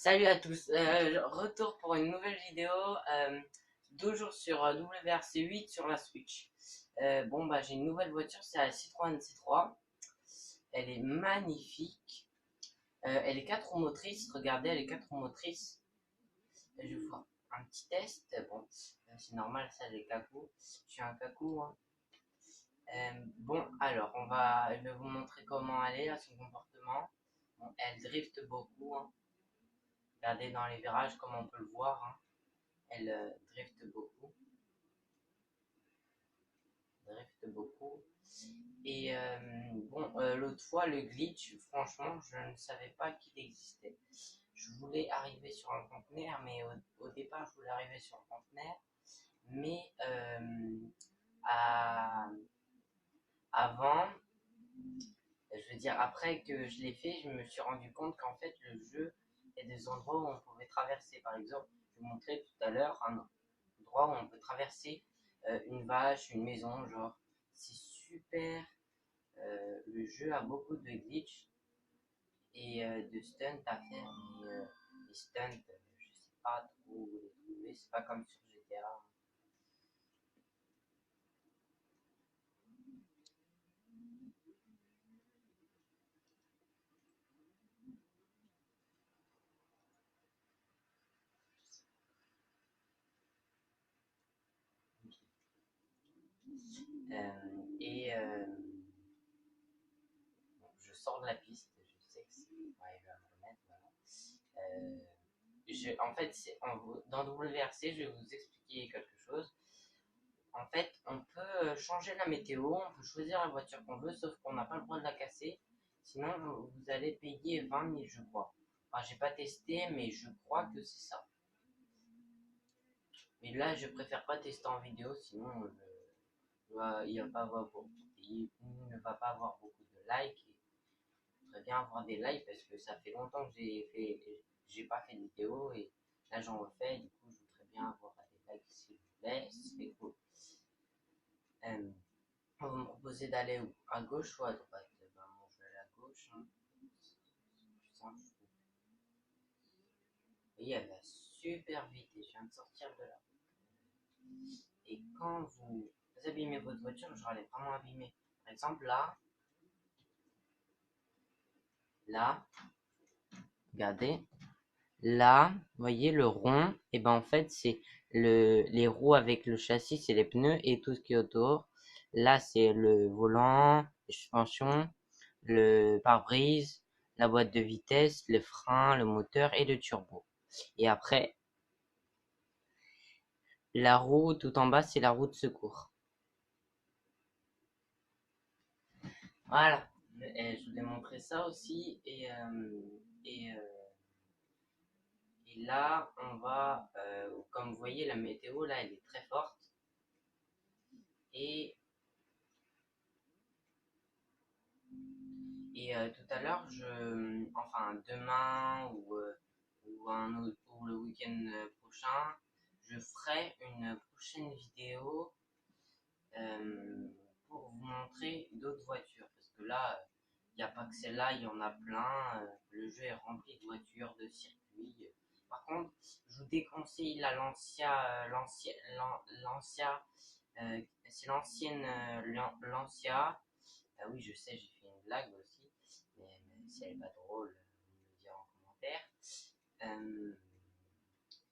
Salut à tous, retour pour une nouvelle vidéo, toujours sur WRC 8 sur la Switch. Bon bah j'ai une nouvelle voiture, c'est la Citroën C3. Elle est magnifique. Elle est 4 roues motrices, regardez, elle est 4 roues motrices. Je vais vous faire un petit test. Bon, c'est normal, ça les cacous. Je suis un cacou, hein. Bon, alors je vais vous montrer comment elle est, là, son comportement. Bon, elle drift beaucoup, hein. Regardez dans les virages comme on peut le voir, hein. Elle drift beaucoup. Drift beaucoup. Et bon, l'autre fois, le glitch, franchement, je ne savais pas qu'il existait. Je voulais arriver sur un conteneur, mais au départ, je voulais arriver sur un conteneur. Mais à- avant, je veux dire, après que je l'ai fait, je me suis rendu compte qu'en fait, le jeu, il y a des endroits où on pouvait traverser. Par exemple, je vous montrais tout à l'heure un endroit où on peut traverser une vache, une maison, genre, c'est super. Le jeu a beaucoup de glitch et de stunts à faire, mais les stunts, je sais pas trop où les trouver, c'est pas comme sur GTA. Et bon, je sors de la piste, je sais que c'est. Ouais, il va me remettre, voilà. En fait, dans WRC, je vais vous expliquer quelque chose. En fait, on peut changer la météo, on peut choisir la voiture qu'on veut, sauf qu'on n'a pas le droit de la casser. Sinon, vous allez payer 20 000, je crois. Enfin, j'ai pas testé, mais je crois que c'est ça. Mais là, je préfère pas tester en vidéo, sinon il va pas avoir il ne va pas avoir beaucoup de likes. Je voudrais bien avoir des likes parce que ça fait longtemps que j'ai pas fait de vidéo et là j'en refais. Du coup, je voudrais bien avoir des likes s'il vous plaît, ce serait cool. Euh, Vous me proposez d'aller où? À gauche ou à droite? Ben, moi, je vais aller à gauche, hein. C'est plus simple, je trouve. Vous voyez, elle va super vite et je viens de sortir de là. Et quand vous abîmez votre voiture, genre elle est vraiment abîmée. Par exemple, là, regardez. Là, vous voyez le rond, et ben en fait, c'est les roues avec le châssis, c'est les pneus et tout ce qui est autour. Là, c'est le volant, les suspensions, le pare-brise, la boîte de vitesse, le frein, le moteur et le turbo. Et après, la roue tout en bas, c'est la roue de secours. Voilà. Et je vous ai montré ça aussi. Et, euh, et là, comme vous voyez, la météo, là, elle est très forte. Et, et tout à l'heure, enfin, demain ou le week-end prochain, je ferai une prochaine vidéo euh, pour vous montrer d'autres voitures. Parce que là, il n'y a pas que celle-là, il y en a plein. Le jeu est rempli de voitures, de circuits. Par contre, je vous déconseille la Lancia. C'est l'ancienne Lancia. Ah oui, je sais, j'ai fait une blague aussi. Mais si elle n'est pas drôle, vous me le direz en commentaire. Euh,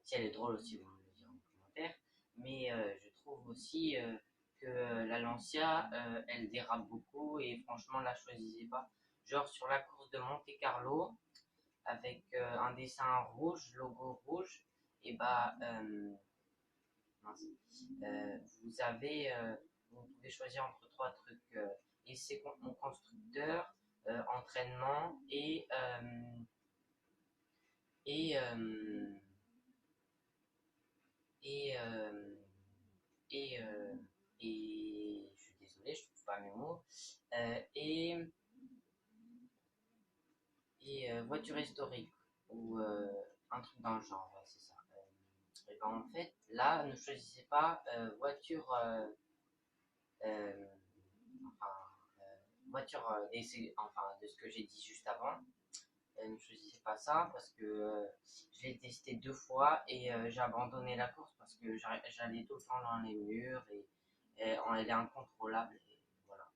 Si elle est drôle aussi, vous me le direz en commentaire. Mais je trouve aussi que la Lancia, elle dérape beaucoup et franchement, la choisissez pas. Genre sur la course de Monte Carlo, avec un dessin rouge, logo rouge, et bah, mince, vous pouvez choisir entre trois trucs. Essai mon constructeur, entraînement et, euh, et, euh, et, euh, et je suis désolé, je trouve pas mes mots. Euh, et voiture historique ou un truc dans le genre, ouais, c'est ça. Et ben, en fait, là, ne choisissez pas voiture, euh, enfin, voiture enfin, de ce que j'ai dit juste avant. ne choisissez pas ça parce que je l'ai testé 2 fois et j'ai abandonné la course parce que j'allais tout le temps dans les murs et elle est incontrôlable. Et voilà.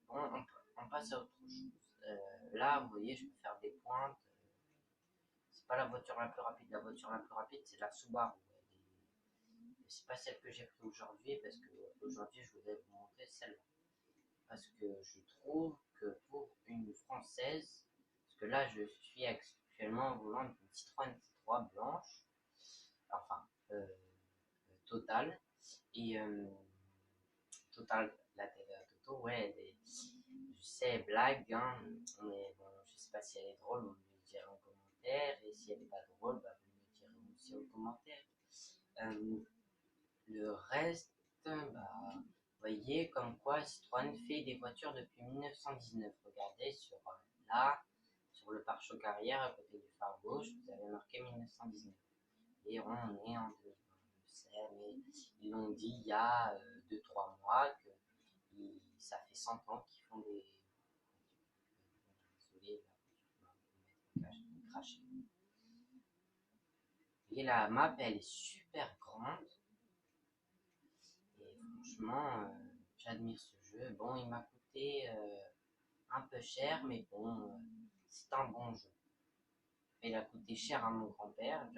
Bon, on passe à autre chose. Là, vous voyez, je peux faire des pointes. C'est pas la voiture la plus rapide. La voiture la plus rapide, c'est la Subaru. C'est pas celle que j'ai pris aujourd'hui parce que aujourd'hui, je voulais vous montrer celle-là. Parce que je trouve que pour une française, parce que là je suis actuellement au volant d'une Citroën C3 blanche, enfin Total, et Total, la télé Toto, ouais, je sais, blague, hein, mais bon, je sais pas si elle est drôle, vous me le direz en commentaire, et si elle est pas drôle, bah, vous me le direz aussi en commentaire. Euh, le reste, bah, vous voyez comme quoi Citroën fait des voitures depuis 1919. Regardez là, sur le pare-choc arrière, à côté du phare gauche, vous avez marqué 1919. Et on est en 2020, je sais, mais ils l'ont dit il y a 2-3 mois que ça fait 100 ans qu'ils font des. Désolé, là, je vais cracher. Et la map, elle est super grande. Et franchement, j'admire ce jeu. Bon, il m'a coûté un peu cher, mais bon, c'est un bon jeu. Il a coûté cher à mon grand-père.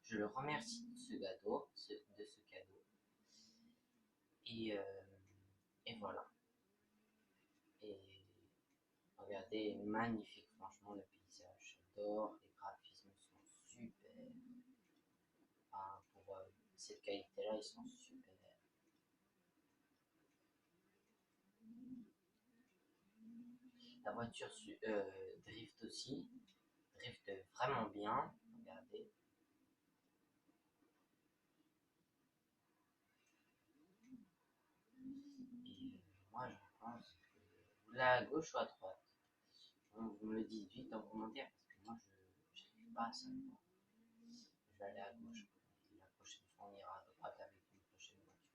Je le remercie de ce cadeau. Et, et voilà. Et regardez, magnifique, franchement, le paysage. J'adore. Les graphismes sont super. Enfin, pour cette qualité-là, ils sont super. La voiture drift aussi. Drift vraiment bien. Regardez. Et moi, je pense que vous voulez à gauche ou à droite? Bon, vous me le dites vite en commentaire parce que moi, je n'arrive pas à savoir. Je vais aller à gauche. La prochaine fois, on ira à droite avec une prochaine voiture.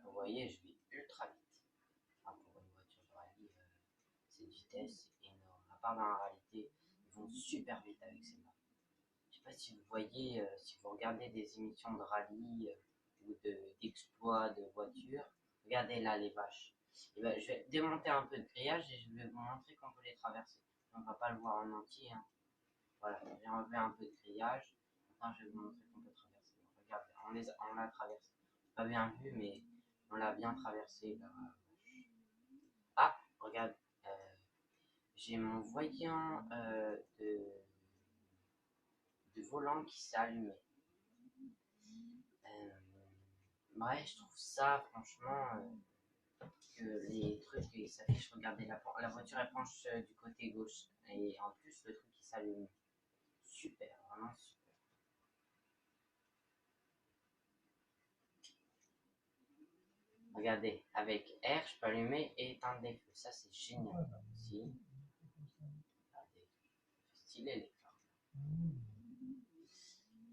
Vous voyez, je vais ultra vite. Enfin, pour une voiture de rallye, cette vitesse est énorme. À part dans la réalité, ils vont super vite avec ces maps. Je sais pas si vous voyez, si vous regardez des émissions de rallye ou d'exploits de voitures, regardez là les vaches. Et ben, je vais démonter un peu de grillage et je vais vous montrer qu'on peut les traverser. On va pas le voir en entier. Hein. Voilà, j'ai enlevé un peu de grillage. Maintenant, je vais vous montrer qu'on peut traverser. Regardez, on l'a traversé. Pas bien vu, mais on l'a bien traversé. Là. Ah, regarde, j'ai mon voyant de volant qui s'est allumé. Ouais, je trouve ça, franchement, que les trucs qui s'affichent, regardez, la voiture elle penche du côté gauche. Et en plus, le truc qui s'allume. Super, vraiment super. Regardez, avec R, je peux allumer et éteindre les feux. Ça, c'est génial aussi. Regardez, stylé les phares.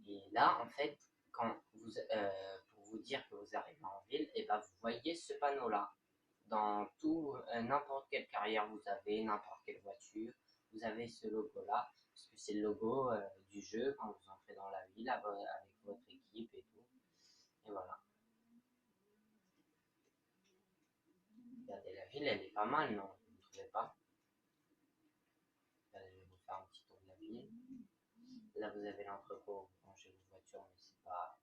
Et là, en fait, pour vous dire que vous arrivez en ville, et ben, vous voyez ce panneau-là. Dans n'importe quelle carrière vous avez, n'importe quelle voiture, vous avez ce logo-là, parce que c'est le logo du jeu quand vous entrez dans la ville avec votre équipe et tout. Et voilà. Regardez, la ville, elle est pas mal, non? Vous ne trouvez pas? Allez, je vais vous faire un petit tour de la ville. Là, vous avez l'entrepôt où vous rangez vos voitures, mais c'est pas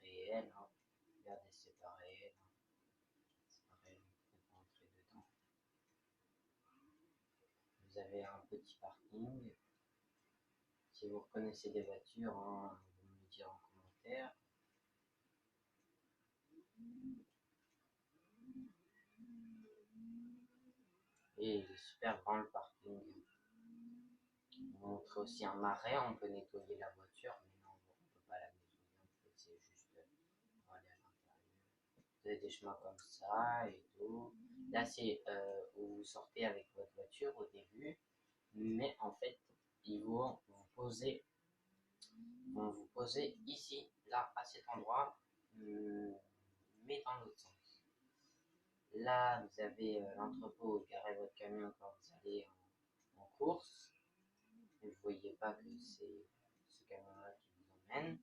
réel. Hein. Regardez, c'est pas réel. Hein. C'est pas réel, vous pouvez pas entrer dedans. Vous avez un petit parking. Si vous reconnaissez des voitures, hein, vous me le direz en commentaire. Et il est super grand le parking. On montre aussi un marais, on peut nettoyer la voiture, mais non, on ne peut pas la nettoyer, en fait, c'est juste pour aller à l'intérieur. Vous avez des chemins comme ça et tout. Là, c'est où vous sortez avec votre voiture au début, mais en fait, ils vont vous poser ici, là, à cet endroit, mais dans l'autre sens. Là, vous avez l'entrepôt où garez votre camion quand vous allez en course. Et vous voyez pas que c'est ce camion-là qui vous emmène.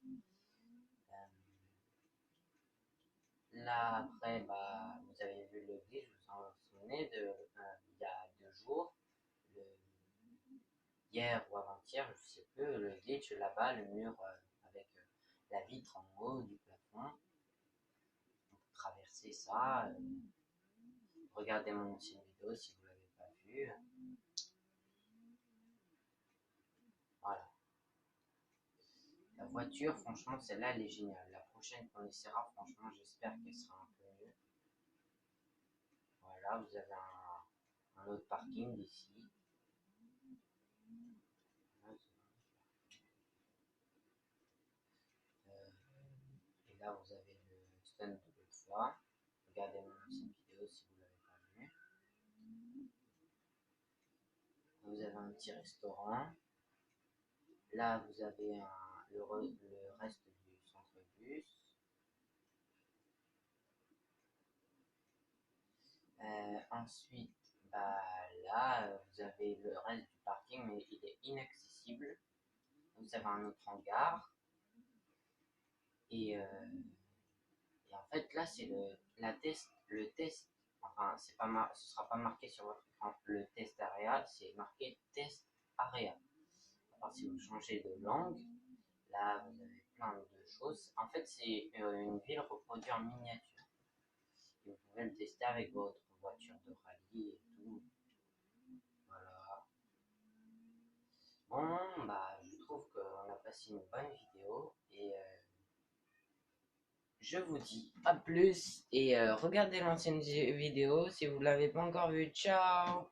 Là, après, bah, vous avez vu le glitch, vous en souvenez, il y a 2 jours, hier ou avant-hier, je sais plus, le glitch là-bas, le mur avec la vitre en haut du plafond. Donc, traversez ça. Regardez mon ancienne vidéo si vous l'avez pas vue. Voilà. La voiture, franchement, celle-là, elle est géniale. La prochaine qu'on essaiera, franchement, j'espère qu'elle sera un peu mieux. Voilà, vous avez un autre parking ici. Et là, vous avez le stand de l'autre fois. Regardez mon ancienne vidéo si vous ne l'avez pas vu. Vous avez un petit restaurant. Là, vous avez le reste du centre-bus. Ensuite, bah, là, vous avez le reste du parking, mais il est inaccessible. Vous avez un autre hangar. Et en fait, là, c'est le test. Enfin, ce sera pas marqué sur votre écran le test area, c'est marqué test area. Alors, si vous changez de langue, là, vous avez plein de choses. En fait, c'est une ville reproduite en miniature. Et vous pouvez le tester avec votre voiture de rallye et tout. Voilà. Bon, bah, je trouve qu'on a passé une bonne vidéo et je vous dis à plus et regardez l'ancienne vidéo si vous ne l'avez pas encore vue. Ciao!